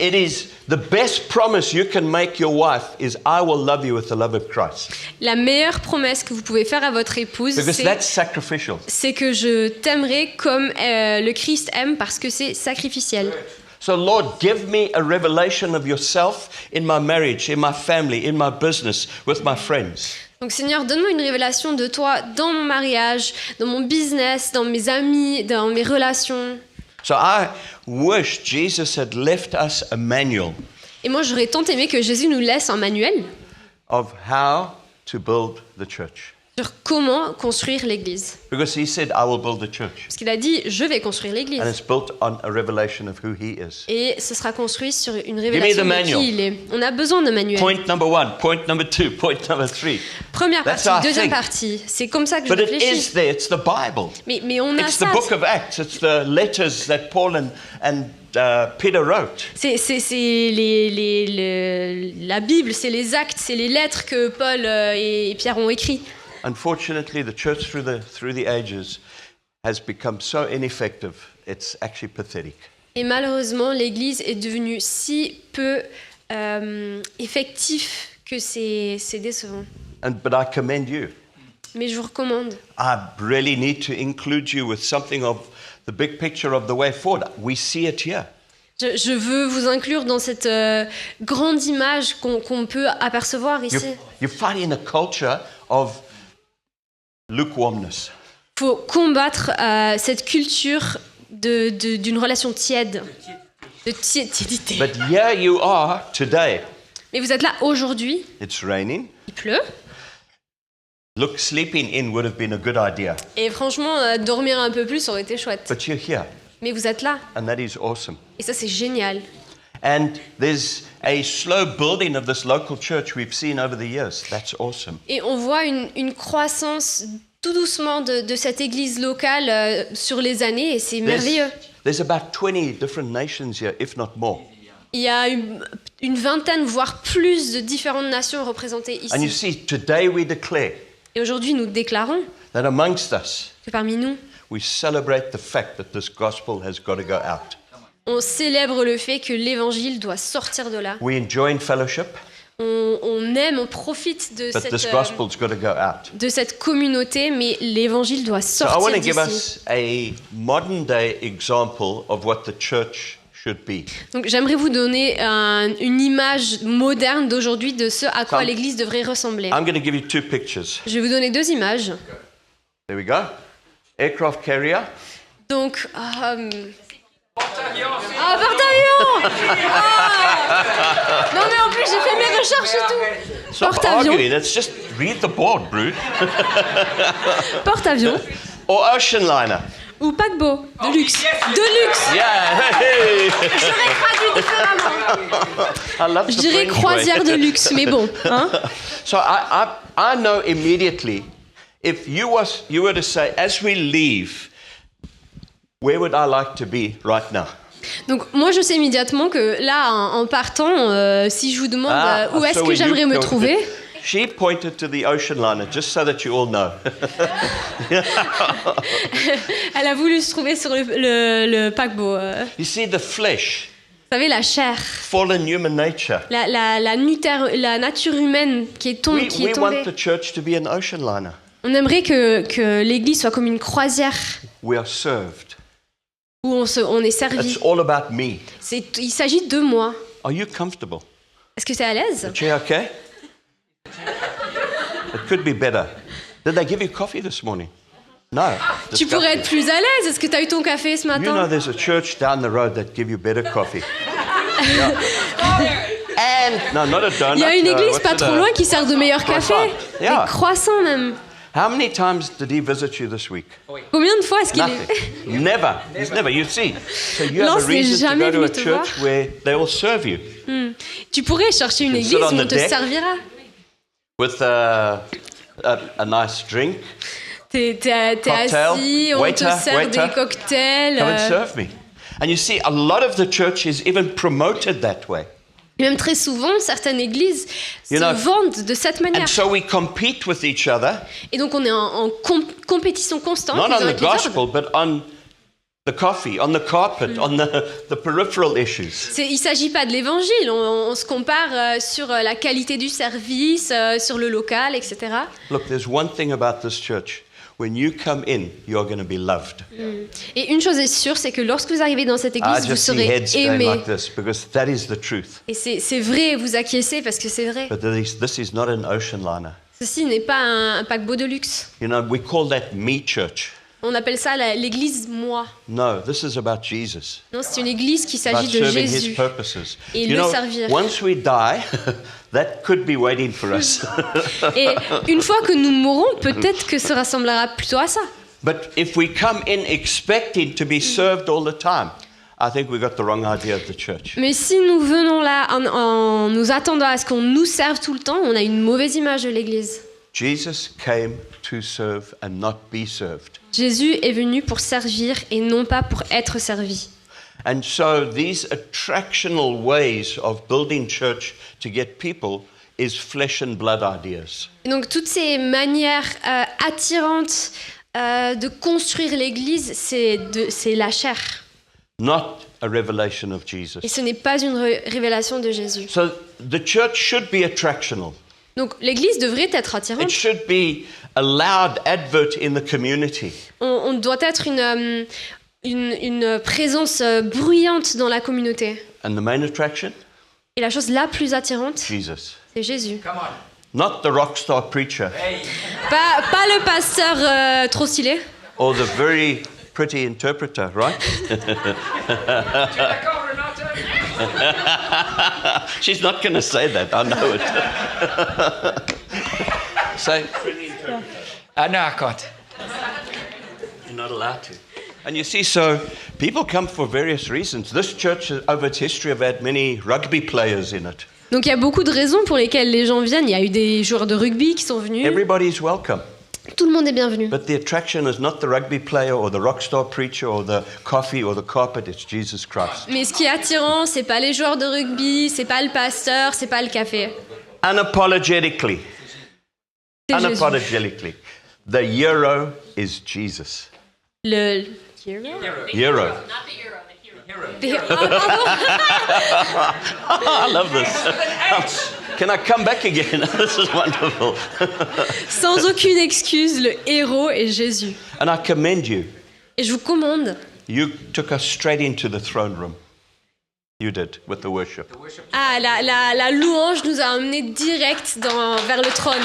S3: It is the best promise you can make your wife is I will love you with the love of Christ.
S4: La meilleure promesse que vous pouvez faire à votre épouse,
S3: Because that's sacrificial.
S4: c'est que je t'aimerai comme le Christ aime parce que c'est sacrificiel.
S3: So Lord, give me a revelation of yourself in my marriage, in my family, in my business, with my friends.
S4: Donc Seigneur, donne-moi une révélation de toi dans mon mariage, dans mon business, dans mes amis, dans mes relations.
S3: So I wish Jesus had left us a manual
S4: Et moi, j'aurais tant aimé que Jésus nous laisse un manuel
S3: of how to build the church.
S4: sur comment construire l'Église.
S3: Because he said, I will build the church.
S4: Parce qu'il a dit, je vais construire
S3: And
S4: l'Église.
S3: it's built on a revelation of who he is.
S4: Et ce sera construit sur une
S3: the
S4: révélation de
S3: manual.
S4: qui il est. On a besoin de manuel.
S3: Point number 1, point number 2, point number 3.
S4: Première
S3: That's
S4: partie,
S3: our
S4: deuxième
S3: thing.
S4: partie. C'est comme ça que je
S3: But it
S4: réfléchis.
S3: is there, it's the Bible.
S4: Mais on a
S3: It's
S4: ça.
S3: the book of Acts, it's the letters that Paul and Peter wrote.
S4: C'est la Bible, c'est les actes, c'est les lettres que Paul et Pierre ont écrits.
S3: Unfortunately, the church through the ages has become so ineffective, it's actually pathetic.
S4: Et malheureusement, l'Église est devenue si peu effective que c'est décevant.
S3: But I commend you.
S4: Mais je vous recommande.
S3: I really need to include you with something of the big picture of the way forward. We see it here.
S4: Je veux vous inclure dans cette grande image qu'on peut apercevoir ici.
S3: You're fighting a culture of lukewarmness.
S4: Il faut combattre cette culture d'une relation tiède, de tiédité.
S3: But here you are today.
S4: Mais vous êtes là aujourd'hui,
S3: It's raining.
S4: il pleut,
S3: Look, sleeping in would have been a good idea.
S4: et franchement, dormir un peu plus aurait été chouette.
S3: But you're here,
S4: Mais vous êtes là,
S3: and that is awesome.
S4: et ça c'est génial.
S3: And there's a slow building of this local church we've seen over the years. That's awesome.
S4: Et on voit une croissance tout doucement de cette église locale sur les années, et c'est merveilleux.
S3: There's about 20 different nations here, if not more.
S4: Il y a une vingtaine, voire plus de différentes nations représentées
S3: And you
S4: ici.
S3: see, today we declare
S4: Et aujourd'hui, nous déclarons
S3: that amongst us,
S4: que parmi nous,
S3: we celebrate the fact that this gospel has got to go out.
S4: on célèbre le fait que l'évangile doit sortir de là.
S3: We enjoy in fellowship,
S4: On aime, on profite
S3: but this gospel's got to go out.
S4: de cette communauté, mais l'évangile doit
S3: So I want
S4: sortir
S3: to give
S4: d'ici.
S3: us a modern day example of what the church should be.
S4: Donc j'aimerais vous donner une image moderne d'aujourd'hui de ce à quoi
S3: Tom.
S4: l'église devrait ressembler.
S3: I'm going to give you two pictures.
S4: Je vais vous donner deux images.
S3: There we go. Aircraft carrier.
S4: Donc, porte-avions. Non mais en plus j'ai fait mes recherches et tout.
S3: Stop
S4: Porte-avions.
S3: arguing. Let's just read the board, Bruce.
S4: Porte-avions
S3: Or ocean liner.
S4: ou paquebot de luxe. De luxe.
S3: Yeah. Hey.
S4: J'aurais traduit différemment.
S3: I love
S4: Je
S3: the
S4: dirais
S3: French
S4: croisière
S3: way.
S4: de luxe, mais bon. Hein.
S3: So I know immediately if you were to say, as we leave, where would I like to be right now?
S4: Donc moi je sais immédiatement que là en partant, si je vous demande où est-ce
S3: so
S4: que
S3: when
S4: j'aimerais
S3: you
S4: me
S3: pointed-
S4: trouver,
S3: She pointed to the ocean liner, just so that you all know.
S4: elle a voulu se trouver sur le paquebot.
S3: You see, the flesh,
S4: Vous savez, la chair,
S3: fallen human nature.
S4: la nature humaine qui est
S3: We
S4: tombée.
S3: want the church to be an ocean liner.
S4: On aimerait que l'Église soit comme une croisière
S3: We are served.
S4: où on est servi.
S3: It's all about me.
S4: Il s'agit de moi.
S3: Are you comfortable?
S4: Est-ce que c'est à l'aise?
S3: The chair okay? It could be better. Did they give you coffee this morning? No.
S4: Tu pourrais être plus à l'aise. Est-ce que tu as eu ton café ce
S3: You know,
S4: matin?
S3: there's a church down the road that give you better coffee. Yeah. And no, not a donut.
S4: Il y a une église
S3: what's
S4: pas
S3: it,
S4: trop loin qui sert de meilleur café.
S3: Croissant. Yeah.
S4: Des croissants même.
S3: How many times did he visit you this week?
S4: Combien de fois est-ce qu'il est...
S3: Nothing. Never. He's never. You see. So you have
S4: Lance
S3: a
S4: n'est
S3: reason to
S4: jamais
S3: go to a
S4: venu te
S3: church
S4: voir.
S3: where they will serve you
S4: Tu pourrais chercher une
S3: can
S4: église
S3: sit
S4: où
S3: on
S4: on
S3: the
S4: te
S3: deck.
S4: servira.
S3: with a nice drink.
S4: T'es
S3: Cocktail,
S4: assis, on
S3: waiter,
S4: te sert
S3: waiter.
S4: des cocktails.
S3: Come and serve me. And you see, a lot of the church is even promoted that way.
S4: Même très souvent, certaines églises
S3: You
S4: se
S3: know,
S4: vendent de cette manière.
S3: And so we compete with each other,
S4: Et donc on est en compétition constante
S3: not
S4: les uns
S3: on the
S4: avec les autres.
S3: gospel, but on the coffee, on the carpet, on the peripheral issues.
S4: Il ne s'agit pas de l'évangile, on se compare sur la qualité du service, sur le local, etc.
S3: Look, there's one thing about this church. When you come in, you're going to be loved.
S4: Et une chose est sûre, c'est que lorsque vous arrivez dans cette
S3: I
S4: église, vous
S3: just see
S4: serez
S3: heads going
S4: aimé.
S3: like this because that is the truth.
S4: Et c'est vrai, vous acquiescez parce que c'est vrai.
S3: But this is not an ocean liner.
S4: Ceci n'est pas un paquebot de luxe.
S3: You know, we call that me church.
S4: On appelle ça l'église moi.
S3: No, this is about Jesus.
S4: Non, c'est une église qui
S3: About
S4: s'agit de
S3: serving
S4: Jésus.
S3: his purposes.
S4: Et
S3: You
S4: le
S3: know,
S4: servir.
S3: once we die, that could be waiting for us.
S4: Et une fois que nous mourrons, peut-être que ça ressemblera plutôt à ça.
S3: But if we come in expecting to be served all the time, I think we got the wrong idea of the church.
S4: Mais si nous venons là en nous attendant à ce qu'on nous serve tout le temps, on a une mauvaise image de l'église.
S3: Jesus came to serve and not be served.
S4: Jésus est venu pour servir et non pas pour être servi.
S3: And so these attractional ways of building church to get people is flesh and blood ideas.
S4: Et donc toutes ces manières attirantes de construire l'église, c'est la chair.
S3: Not a revelation of Jesus.
S4: Et ce n'est pas une révélation de Jésus.
S3: So the church should be attractional.
S4: Donc l'église devrait être
S3: It
S4: attirante.
S3: should be a loud advert in the community.
S4: On doit être une présence bruyante dans la communauté.
S3: And the main attraction?
S4: Et la chose la plus attirante,
S3: Jesus.
S4: c'est Jésus.
S1: Come on.
S3: Not the rock star preacher
S4: Pas le pasteur trop stylé.
S3: or the very pretty interpreter, right?
S1: D'accord, Renato?
S3: She's not going to say that, I know it. Say,
S1: No, I can't.
S3: you're not allowed to. And you see, so people come for various reasons. This church, over its history, have had many rugby players in it.
S4: Donc il y a beaucoup de raisons pour lesquelles les gens viennent. Il y a eu des joueurs de rugby qui sont venus.
S3: Everybody's welcome.
S4: Tout le monde est bienvenu.
S3: But the attraction is not the rugby player or the rock star preacher or the coffee or the carpet, it's Jesus Christ.
S4: Mais ce qui est attirant, c'est pas les joueurs de rugby, c'est pas le pasteur, c'est pas le café.
S3: Unapologetically.
S4: C'est Jésus.
S3: Unapologetically. The hero is Jesus.
S4: Le
S3: Hero. I love this. Can I come back again? This is wonderful.
S4: Sans aucune excuse, le héros est Jésus.
S3: And I commend you.
S4: Et je vous commande.
S3: You took us straight into the throne room. You did, with the worship.
S4: Ah, la louange nous a emmenés direct vers le trône.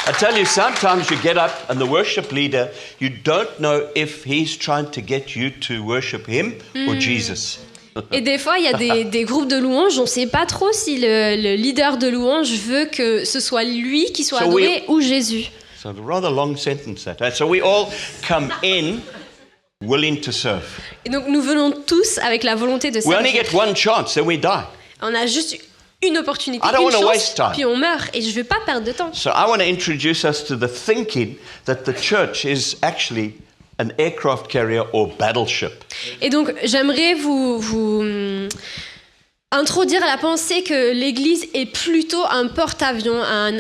S3: I tell you, sometimes you get up and the worship leader, you don't know if he's trying to get you to worship him or Jesus.
S4: Et des fois, il y a des groupes de louanges, on ne sait pas trop si le leader de louange veut que ce soit lui qui soit
S3: So
S4: adoré ou Jésus.
S3: So a rather long sentence that. So we all come in willing to serve.
S4: Et donc nous venons tous avec la volonté de
S3: We only
S4: servir.
S3: get one chance, then we die.
S4: On a juste une opportunité,
S3: I don't
S4: une
S3: wanna
S4: chance,
S3: waste time.
S4: puis on meurt. Et je ne veux pas perdre de temps.
S3: So I want to introduce us to the thinking that the church is actually an aircraft carrier or battleship.
S4: Et donc j'aimerais vous introduire à la pensée que l'Église est plutôt un porte-avions, un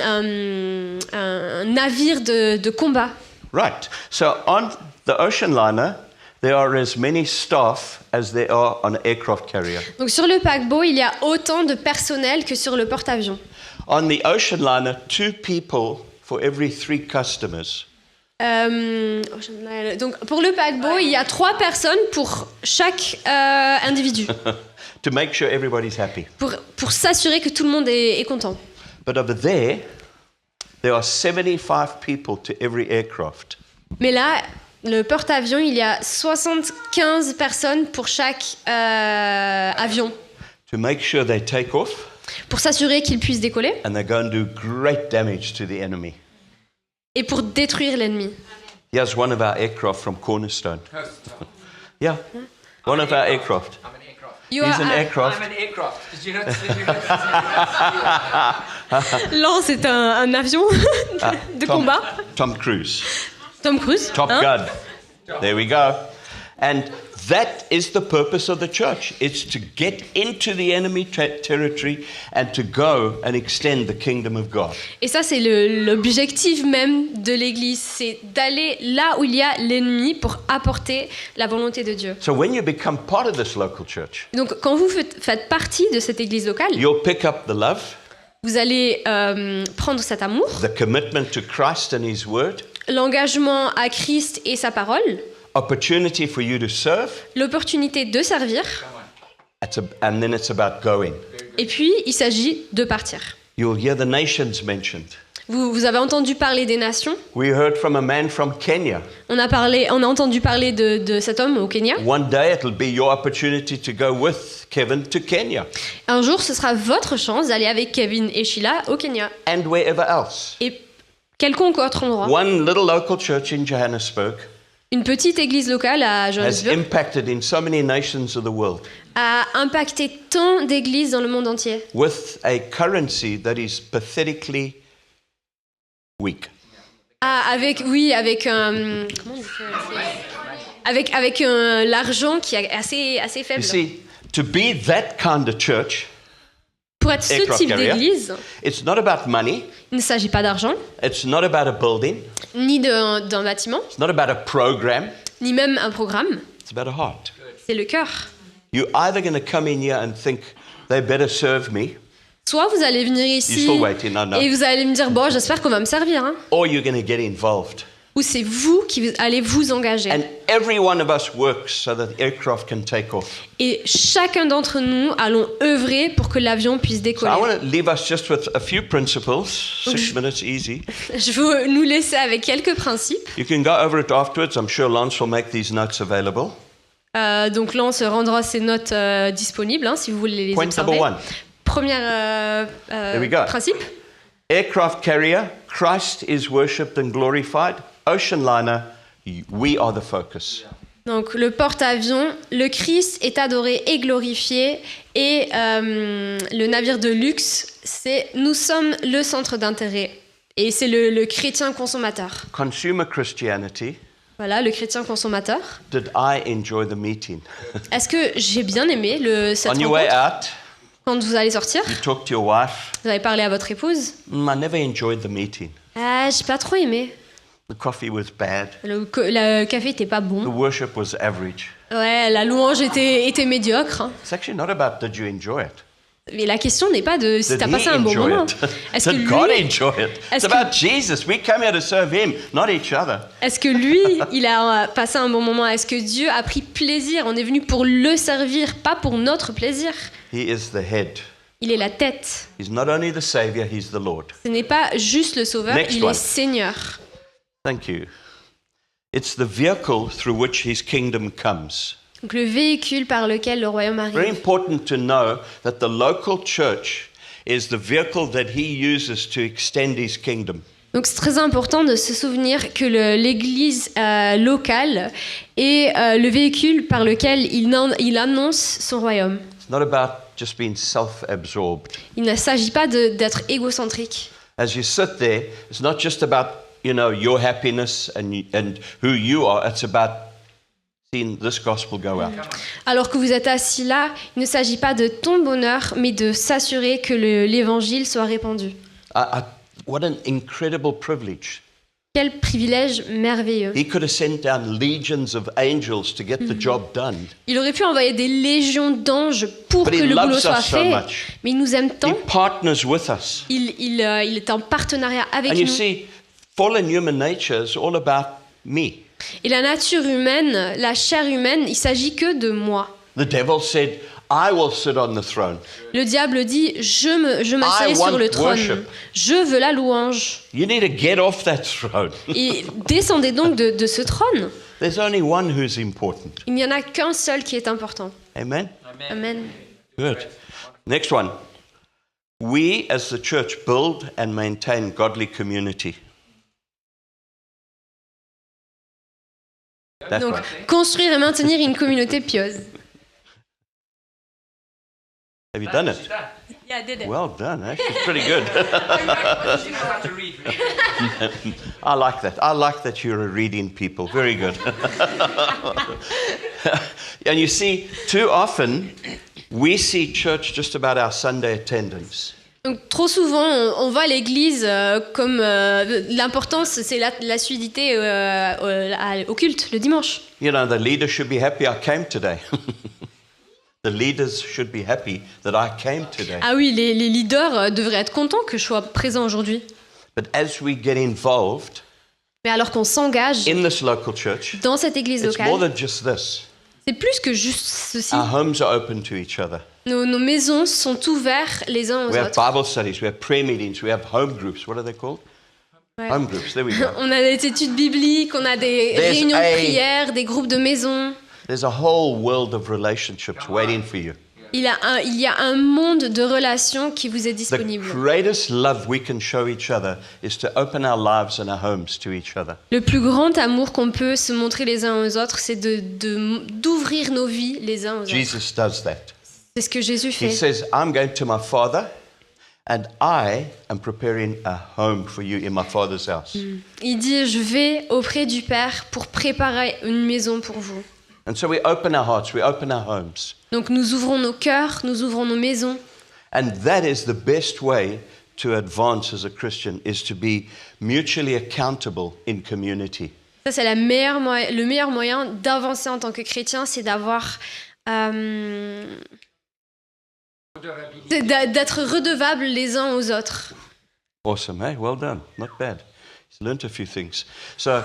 S4: navire de combat.
S3: Right. So on the ocean liner, there are as many staff as there are on an aircraft carrier.
S4: Donc sur le paquebot, il y a autant de personnel que sur le porte-avions.
S3: On the ocean liner, 2 people for every 3 customers.
S4: Donc pour le paquebot, il y a 3 personnes pour chaque individu,
S3: To make sure everybody's happy.
S4: pour s'assurer que tout le monde est content.
S3: But over there are 75 people to every aircraft.
S4: Mais là, le porte-avions, il y a 75 personnes pour chaque avion,
S3: To make sure they take off
S4: pour s'assurer qu'ils puissent décoller.
S3: and they're going to do great damage to the enemy.
S4: et pour détruire l'ennemi.
S3: Here's one of our aircraft from Cornerstone. Yeah, one of our aircraft.
S1: I'm an aircraft.
S4: You
S3: He's
S4: are
S3: an
S4: a-
S3: aircraft.
S1: I'm an aircraft. Did you not
S4: Lance est un avion de combat.
S3: Tom Cruise.
S4: Tom Cruise.
S3: Top
S4: hein.
S3: Gun. There we go. And that is the purpose of the church. It's to get into the enemy territory and to go and extend the kingdom of God.
S4: Et ça, c'est l'objectif même de l'Église, c'est d'aller là où il y a l'ennemi pour apporter la volonté de Dieu.
S3: So when you become part of this local church,
S4: Donc, quand vous faites partie de cette Église locale,
S3: you'll pick up the love,
S4: vous allez prendre cet amour,
S3: the commitment to Christ and His Word,
S4: l'engagement à Christ et sa parole,
S3: opportunity for you to serve,
S4: l'opportunité de servir,
S3: and then it's about going.
S4: et puis il s'agit de partir.
S3: You'll hear the nations mentioned.
S4: Vous avez entendu parler des nations.
S3: We heard from a man from Kenya.
S4: On a entendu parler de cet homme au Kenya.
S3: One day it'll be your opportunity to go with Kevin to Kenya
S4: Un jour, ce sera votre chance d'aller avec Kevin et Sheila au Kenya.
S3: and wherever else.
S4: Et quelconque autre endroit.
S3: One little local church in Johannesburg
S4: Une petite église locale à
S3: has
S4: Johannesburg
S3: impacted in so many nations of the world
S4: a impacté tant d'églises dans le monde entier.
S3: with a currency that is pathetically weak.
S4: Avec un... Comment on dit ça avec l'argent qui est assez
S3: You
S4: faible.
S3: see, to be that kind of church,
S4: Pour être ce
S3: Aircraft
S4: type
S3: carrier.
S4: d'église,
S3: it's not about money,
S4: il ne s'agit pas d'argent,
S3: it's not about a building,
S4: ni d'un bâtiment,
S3: it's not about a program,
S4: ni même un programme.
S3: it's about a heart.
S4: C'est le cœur.
S3: You're either going to come in here and think they better serve me,
S4: Soit vous allez venir
S3: you're
S4: ici
S3: still waiting, no.
S4: et vous allez me dire, bon, j'espère qu'on va me servir. Hein.
S3: Or you're going to get involved.
S4: Ou c'est vous qui allez vous engager.
S3: And every one of us works so that the aircraft can take off.
S4: Et chacun d'entre nous allons œuvrer pour que l'avion puisse
S3: So
S4: décoller.
S3: I want to leave us just with a few principles, 6 minutes easy.
S4: Je veux nous laisser avec quelques principes.
S3: You can go over it afterwards. I'm sure Lance will make these notes available.
S4: Donc là, on se rendra ces notes disponibles hein, si vous voulez les
S3: Point
S4: observer.
S3: number 1.
S4: Premier
S3: we go.
S4: principe.
S3: Aircraft carrier, Christ is worshipped and glorified. Ocean liner, we are the focus.
S4: Donc le porte-avions, le Christ est adoré et glorifié. Et le navire de luxe, nous sommes le centre d'intérêt. Et c'est le chrétien consommateur.
S3: Consumer Christianity,
S4: Voilà, le chrétien consommateur.
S3: did I enjoy the meeting?
S4: Est-ce que j'ai bien aimé cette
S3: On your way
S4: rencontre?
S3: out,
S4: Quand vous allez sortir,
S3: you talk to your wife.
S4: vous allez parler à votre épouse.
S3: I never enjoyed the meeting.
S4: Ah, j'ai pas trop aimé.
S3: The coffee was bad.
S4: Le café était pas
S3: The
S4: bon.
S3: worship was average.
S4: Ouais, la louange était médiocre. hein.
S3: It's actually not about did you enjoy it?
S4: Mais la question n'est pas de si
S3: Did
S4: t'as
S3: he
S4: passé un bon
S3: enjoy
S4: moment.
S3: it?
S4: Est-ce que
S3: Did God
S4: lui,
S3: enjoy it? It's
S4: est-ce que-
S3: about Jesus. We come here to serve Him, not each other.
S4: est-ce que lui, il a passé un bon moment? Est-ce que Dieu a pris plaisir? On est venu pour le servir, pas pour notre plaisir.
S3: He is the head.
S4: Il est la tête.
S3: He's not only the Savior, He's the Lord.
S4: Ce n'est pas juste le sauveur,
S3: Next
S4: il
S3: one.
S4: est Seigneur.
S3: Thank you. It's the vehicle through which His kingdom comes.
S4: Donc le véhicule par lequel le royaume
S3: Very
S4: arrive.
S3: important to know that the local church is the vehicle that He uses to extend His kingdom.
S4: Donc c'est très important de se souvenir que l'église locale est le véhicule par lequel il annonce son royaume.
S3: It's not about just being self-absorbed.
S4: Il ne s'agit pas d'être égocentrique.
S3: As you sit there, it's not just about, your happiness and who you are. It's about seeing this gospel go out.
S4: Alors que vous êtes assis là, il ne s'agit pas de ton bonheur, mais de s'assurer que l'évangile soit répandu.
S3: What an incredible privilege.
S4: Quel privilège merveilleux.
S3: He could have sent down legions of angels to get the job done.
S4: Il aurait pu envoyer des légions d'anges pour
S3: But
S4: que
S3: he
S4: le boulot
S3: loves
S4: soit
S3: us so
S4: fait,
S3: much.
S4: mais il nous aime
S3: He
S4: tant.
S3: partners with us.
S4: Il est en partenariat avec
S3: And you
S4: nous.
S3: see, fallen human nature is all about me.
S4: Et la nature humaine, la chair humaine, il s'agit que de moi.
S3: The devil said, I will sit on the throne.
S4: Le diable dit, je m'assieds
S3: I
S4: sur
S3: want
S4: le trône.
S3: worship.
S4: Je veux la louange.
S3: You need to get off that throne.
S4: Et descendez donc de ce trône.
S3: There's only one who's important.
S4: Il n'y en a qu'un seul qui est important.
S3: Amen?
S4: Amen.
S3: Good. Next one. We as the church build and maintain godly community. That
S4: Donc,
S3: one.
S4: construire et maintenir une communauté pieuse.
S3: Have you done it?
S4: Yeah, I did it.
S3: Well done. Actually, it's pretty good. I like that. I like that you're a reading people. Very good. And you see, too often we see church just about our Sunday attendance.
S4: Donc, trop souvent, on voit l'église comme l'importance, c'est l'assiduité au culte, le dimanche.
S3: You know, the leaders should be happy I came today. The leaders should be happy that I came today.
S4: Ah oui, les leaders devraient être contents que je sois présent aujourd'hui.
S3: But as we get involved
S4: Mais alors qu'on s'engage
S3: in this local church,
S4: dans cette église
S3: it's more
S4: locale,
S3: than just this.
S4: c'est plus que juste ceci.
S3: Our homes are open to each other.
S4: Nos maisons sont ouvertes les uns aux
S3: We have
S4: autres.
S3: Bible studies, we have prayer meetings, we have home groups. What are they called?
S4: Ouais.
S3: Home groups, there we go.
S4: On a des études bibliques, on a des
S3: There's
S4: réunions de
S3: a-
S4: prière, des groupes de maison.
S3: There's a whole world of relationships waiting for you.
S4: Il y a un monde de relations qui vous est
S3: The
S4: disponible.
S3: greatest love we can show each other is to open our lives and our homes to each other.
S4: Le plus grand amour qu'on peut se montrer les uns aux autres, c'est d'ouvrir nos vies les uns aux autres.
S3: Jesus does that.
S4: C'est ce que Jésus
S3: He
S4: fait.
S3: says, I'm going to my Father, and I am preparing a home for you in my Father's house.
S4: Il dit, je vais auprès du Père pour préparer une maison pour vous.
S3: And so we open our hearts, we open our homes.
S4: Donc nous ouvrons nos cœurs, nous ouvrons nos maisons.
S3: And that is the best way to advance as a Christian, is to be mutually accountable in community.
S4: Ça, c'est le meilleur moyen d'avancer en tant que chrétien, c'est d'avoir... d'être redevables les uns aux autres.
S3: Awesome, hey? Well done. Not bad. He's learned a few things. So,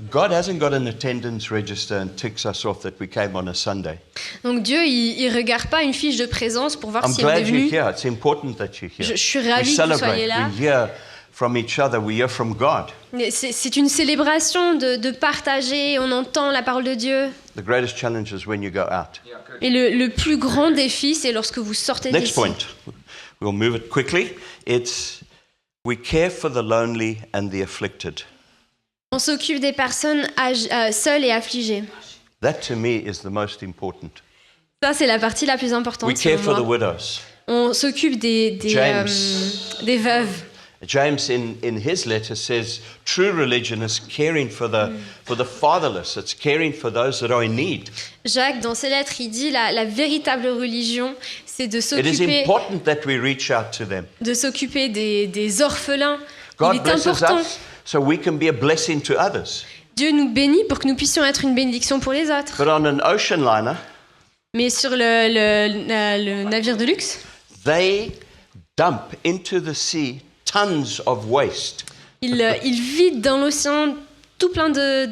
S3: God hasn't got an attendance register and ticks us off that we came on a Sunday.
S4: Donc Dieu, il regarde pas une fiche de présence pour voir
S3: I'm
S4: si on est
S3: glad you're
S4: venu.
S3: here. It's important that you're here.
S4: Je suis
S3: We
S4: ravie que vous
S3: celebrate.
S4: soyez là.
S3: We hear from each other. We hear from God.
S4: Mais c'est une célébration de partager, on entend la parole de Dieu.
S3: The greatest challenge is when you go out.
S4: Et le plus grand défi, c'est lorsque vous sortez
S3: Next
S4: d'ici.
S3: point. We'll move it quickly. It's we care for the lonely and the afflicted.
S4: On s'occupe des personnes seules et affligées.
S3: That to me is the most important.
S4: Ça, c'est la partie la plus importante.
S3: We care
S4: selon
S3: for the
S4: moi.
S3: widows.
S4: On s'occupe des
S3: James.
S4: veuves.
S3: James in his letter says true religion is caring for the fatherless. It's caring for those that are in need.
S4: Jacques, dans ses lettres, il dit la véritable religion, c'est de
S3: It is
S4: s'occuper
S3: important that we reach out to them.
S4: des orphelins. Il
S3: God
S4: est
S3: blesses
S4: important.
S3: us so we can be a blessing to others.
S4: Dieu nous bénit pour que nous puissions être une bénédiction pour les autres.
S3: But on an ocean liner,
S4: Mais sur le navire de luxe,
S3: they dump into the sea tons of waste.
S4: il vide dans l'océan tout plein de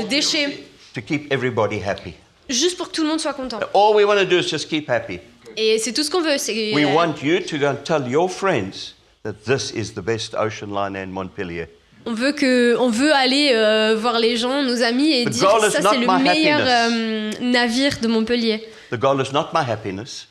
S4: déchets,
S3: To keep everybody happy.
S4: juste pour que tout le monde soit content.
S3: All we want to do is just keep happy.
S4: Et c'est tout ce qu'on veut.
S3: We want you to go and tell your friends that this is the best ocean liner in Montpellier.
S4: On veut aller voir les gens, nos amis, et
S3: The
S4: dire
S3: goal
S4: que
S3: is
S4: ça
S3: not
S4: c'est le
S3: my
S4: meilleur navire de Montpellier.
S3: The goal is not my happiness,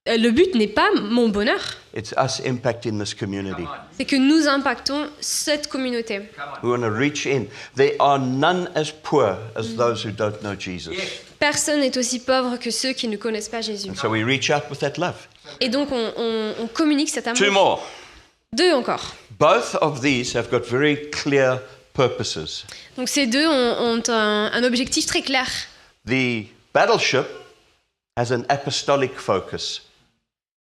S4: Le but n'est pas mon bonheur,
S3: it's us impacting this community.
S4: c'est que nous impactons cette communauté.
S3: We want to reach in. There are none as poor as those who don't know Jesus.
S4: Personne n'est aussi pauvre que ceux qui ne connaissent pas Jésus.
S3: And so we reach out with that love.
S4: Et donc on communique cet
S3: Two
S4: amour.
S3: more.
S4: 2 encore.
S3: Both of these have got very clear purposes.
S4: Donc ces deux ont un objectif très clair.
S3: The battleship has an apostolic focus.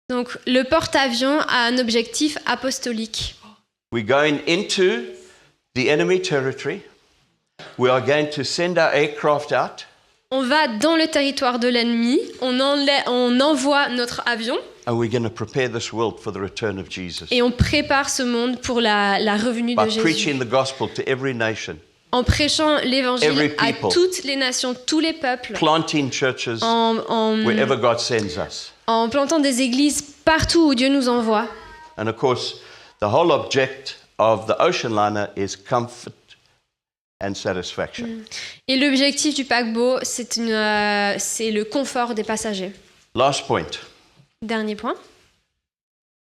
S4: Donc le porte-avions a un objectif apostolique.
S3: We're going into the enemy territory. We are going to send our aircraft out.
S4: On va dans le territoire de l'ennemi, on envoie notre avion
S3: And we're going to prepare this world for the return of Jesus.
S4: et on prépare ce monde pour la revenue de
S3: By
S4: Jésus.
S3: preaching the gospel to every nation,
S4: En prêchant
S3: Every
S4: l'évangile à
S3: people.
S4: toutes les nations, tous les peuples,
S3: planting churches wherever God sends us.
S4: en plantant des églises partout où Dieu nous envoie.
S3: And of course, the whole object of the ocean liner is comfort and satisfaction.
S4: Et l'objectif du paquebot, c'est le confort des passagers.
S3: Last point.
S4: Dernier point.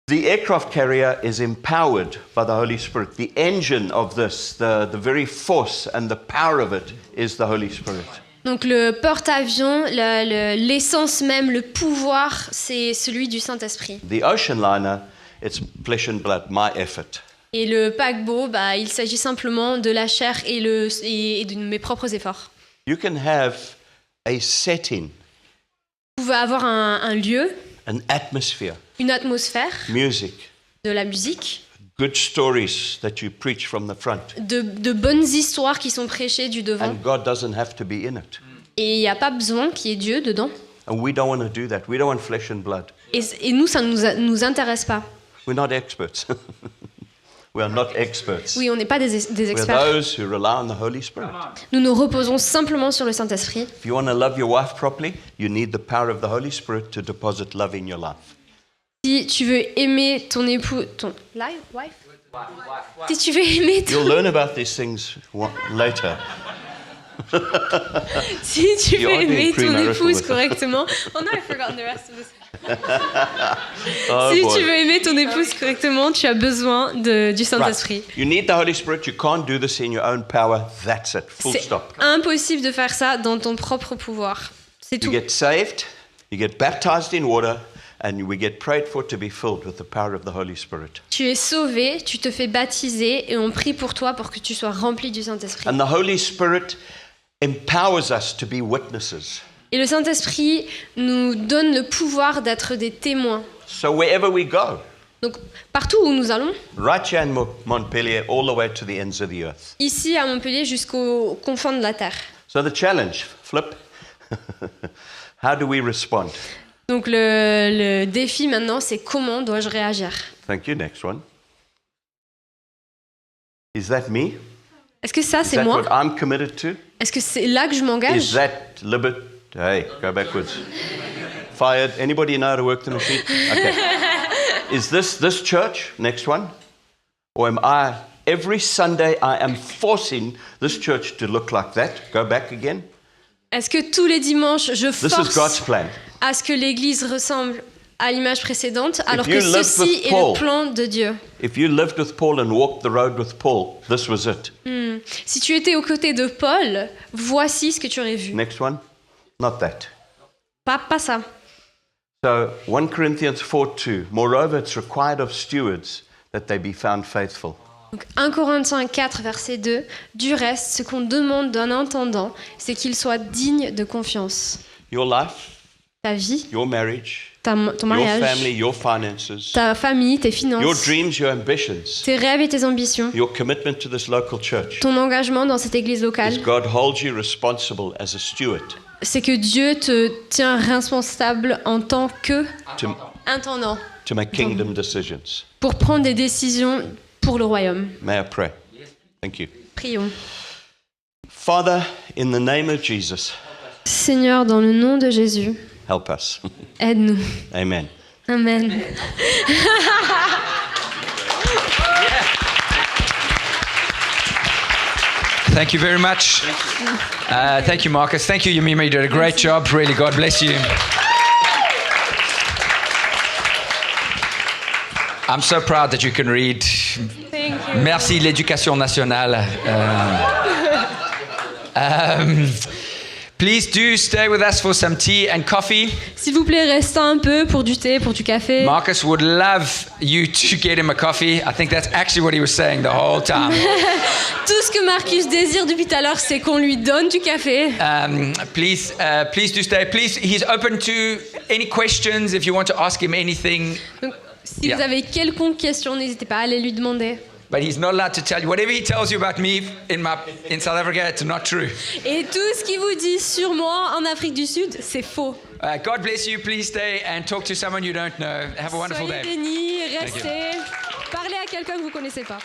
S3: The aircraft carrier is empowered by the Holy Spirit. The engine of this, the very force and the power of it is the Holy Spirit.
S4: Donc le porte-avions, l'essence même, le pouvoir, c'est celui du Saint-Esprit.
S3: The ocean liner, it's flesh and blood, my effort.
S4: Et le paquebot, il s'agit simplement de la chair et de mes propres efforts.
S3: You can have a setting,
S4: Vous pouvez avoir un lieu,
S3: an atmosphere,
S4: une atmosphère,
S3: music,
S4: de la musique,
S3: good stories that you preach from the front.
S4: de bonnes histoires qui sont prêchées du devant.
S3: And God doesn't have to be in it.
S4: Et il n'y a pas besoin qu'il y ait Dieu dedans.
S3: And we don't want to do that. We don't want flesh and blood.
S4: Et nous, ça ne nous intéresse pas.
S3: We're not experts. We are not experts.
S4: Oui, on n'est pas des
S3: We're
S4: experts.
S3: those who rely on the Holy Spirit.
S4: Nous nous reposons simplement sur le Saint-Esprit.
S3: If you want to love your wife properly, you need the power of the Holy Spirit to deposit love in your life.
S4: Si tu veux aimer ton époux... wife? Si tu veux aimer ton...
S3: You'll learn about these things later.
S4: Si tu
S3: You
S4: veux
S3: are doing
S4: aimer ton
S3: premarital
S4: épouse
S3: with her.
S4: correctement... Oh no, I've forgotten the rest of this.
S3: Oh,
S4: Si
S3: boy.
S4: tu veux aimer ton épouse correctement, tu as besoin du Saint-Esprit.
S3: Right. You need the Holy Spirit. You can't do this in your own power. That's it. Full
S4: C'est
S3: stop.
S4: impossible de faire ça dans ton propre pouvoir. C'est
S3: You
S4: tout.
S3: get saved, you get baptized in water, and we get prayed for to be filled with the power of the Holy Spirit.
S4: Tu es sauvé, tu te fais baptiser et on prie pour toi pour que tu sois rempli du Saint-Esprit.
S3: And the Holy Spirit empowers us to be witnesses.
S4: Et le Saint-Esprit nous donne le pouvoir d'être des témoins.
S3: So wherever we go,
S4: Donc, partout où nous allons,
S3: right here in Montpellier, all the way to the ends of the earth.
S4: ici à Montpellier jusqu'aux confins de la terre.
S3: So the challenge, Flip, how do we respond?
S4: Donc, le défi maintenant, c'est comment dois-je réagir?
S3: Thank you. Next one. Is that me?
S4: Est-ce que ça,
S3: Is
S4: c'est
S3: that
S4: moi?
S3: what I'm committed to?
S4: Est-ce que c'est là que je
S3: Is
S4: m'engage?
S3: that liberty? Hey, go backwards. Fired. Anybody know how to work the machine? Okay. Is this church? Next one. Or am I, every Sunday, I am forcing this church to look like that? Go back again.
S4: Est-ce que tous les dimanches, je
S3: This is God's
S4: force
S3: plan.
S4: à ce que l'Église ressemble à l'image précédente, alors que
S3: you lived
S4: ceci
S3: with
S4: est
S3: Paul-
S4: le plan de Dieu?
S3: If you lived with Paul and walked the road with Paul, this was it.
S4: Si tu étais aux côtés de Paul, voici ce que tu aurais vu.
S3: Next one. Not that.
S4: Pas ça.
S3: So 1 Corinthians 4:2. Moreover, it's required of stewards that they be found faithful.
S4: Donc 1 Corinthiens 4, verset 2. Du reste, ce qu'on demande d'un intendant, c'est qu'il soit digne de confiance.
S3: Your life,
S4: Ta vie,
S3: your marriage,
S4: ton
S3: your
S4: mariage,
S3: family, your finances,
S4: ta famille, tes
S3: your
S4: finances,
S3: dreams, your ambitions,
S4: tes rêves et tes ambitions,
S3: your commitment to this local church.
S4: ton engagement dans cette église
S3: Is
S4: locale,
S3: God holds you responsible as a steward
S4: c'est que Dieu te tient responsable en tant que
S3: to,
S4: intendant
S3: to make kingdom decisions.
S4: pour prendre des décisions pour le royaume.
S3: May I pray? Thank you.
S4: Prions.
S3: Father, in the name of Jesus,
S4: Seigneur, dans le nom de Jésus,
S3: help us.
S4: aide-nous.
S3: Amen.
S4: Amen.
S1: Thank you very much. Thank you, Marcus. Thank you, Yamima. You did a great job. Really, God bless you. I'm so proud that you can read.
S4: Thank you.
S1: Merci, l'éducation nationale. Please do stay with us for some tea and coffee.
S4: S'il vous plaît, restez un peu pour du thé, pour du café.
S1: Marcus would love you to get him a coffee. I think that's actually what he was saying the whole time.
S4: Tout ce que Marcus désire depuis tout à l'heure, c'est qu'on lui donne du café.
S1: Please do stay. Please, he's open to any questions if you want to ask him anything.
S4: Donc, si
S1: Yeah.
S4: vous avez quelconque question, n'hésitez pas à aller lui demander.
S1: But he's not allowed to tell you whatever he tells you about me in South Africa. It's not true.
S4: Et tout ce qu'il vous dit sur moi en Afrique du Sud, c'est faux.
S1: God bless you. Please stay and talk to someone you don't know. Have a wonderful
S4: Soyez
S1: day.
S4: bénis, restez, parlez à quelqu'un que vous ne connaissez pas.